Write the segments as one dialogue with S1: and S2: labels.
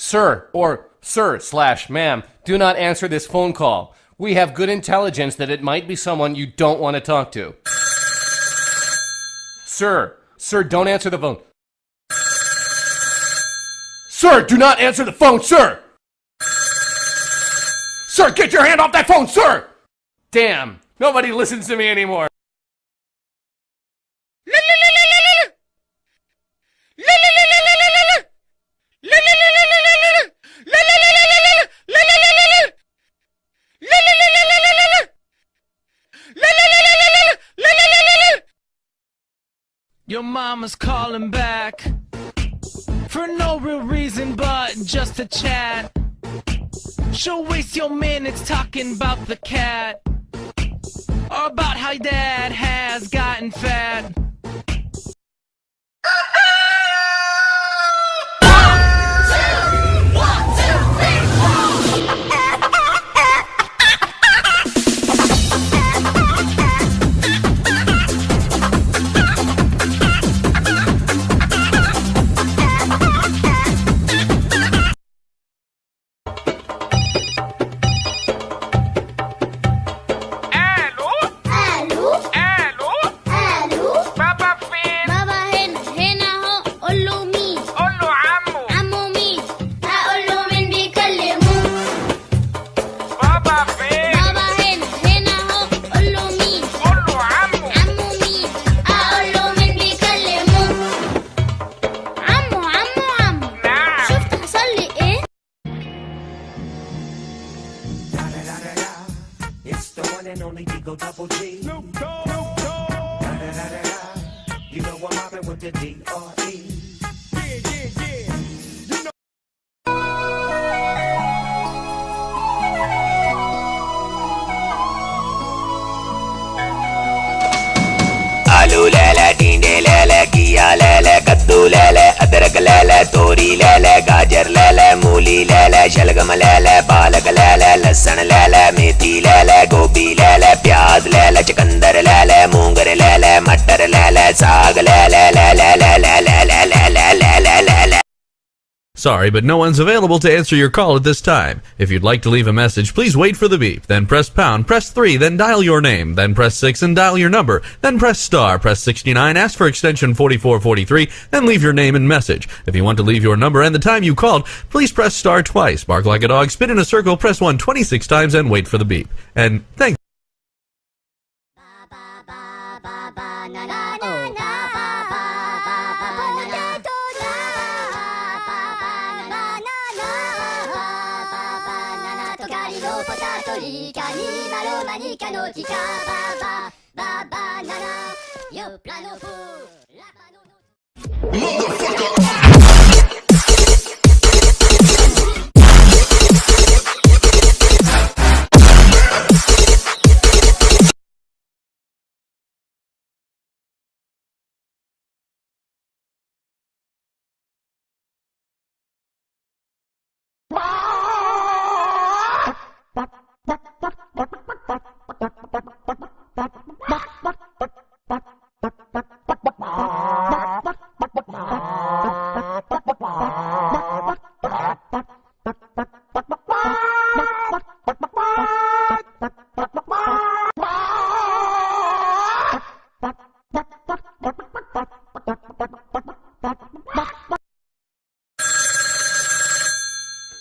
S1: Sir, or sir/ma'am, do not answer this phone call. We have good intelligence that it might be someone you don't want to talk to. Sir, don't answer the phone. Sir, do not answer the phone, sir! Sir, get your hand off that phone, sir! Damn, nobody listens to me anymore.
S2: Your mama's calling back for no real reason but just to chat. She'll waste your minutes talking about the cat or about how your dad has gotten fat.
S3: It's the one and only Digo Double G. Snoop Dogg. You know I'm mobbing with the D.R.E. You know.
S4: आलू ले ले, टींडे ले ले, घिया ले ले, कद्दू ले ले, अदरक ले ले, तोरी ले ले, गाजर ले ले, मूली ले ले, शलगम ले ले, पालक ले ले, लहसुन ले ले, मेथी ले ले, गोभी ले ले, प्याज ले ले, चुकंदर ले ले, मूंगर ले ले, मटर ले ले, साग ले ले ले ले ले ले ले ले ले ले ले ले ले.
S5: Sorry, but no one's available to answer your call at this time. If you'd like to leave a message, please wait for the beep, then press pound, press 3, then dial your name, then press 6 and dial your number, then press star, press 69, ask for extension 4443, then leave your name and message. If you want to leave your number and the time you called, please press star twice, bark like a dog, spin in a circle, press 1 26 times, and wait for the beep. And thanks.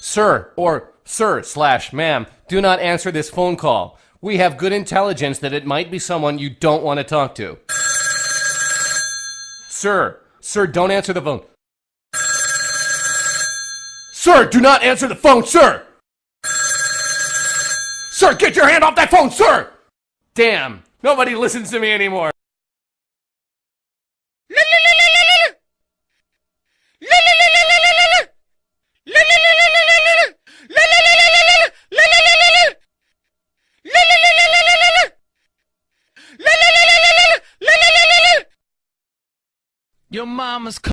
S1: Sir, or sir/ma'am, do not answer this phone call. We have good intelligence that it might be someone you don't want to talk to. Sir, Sir, don't answer the phone. Sir, do not answer the phone, sir! Sir, get your hand off that phone, sir! Damn, nobody listens to me anymore.
S2: Your mama's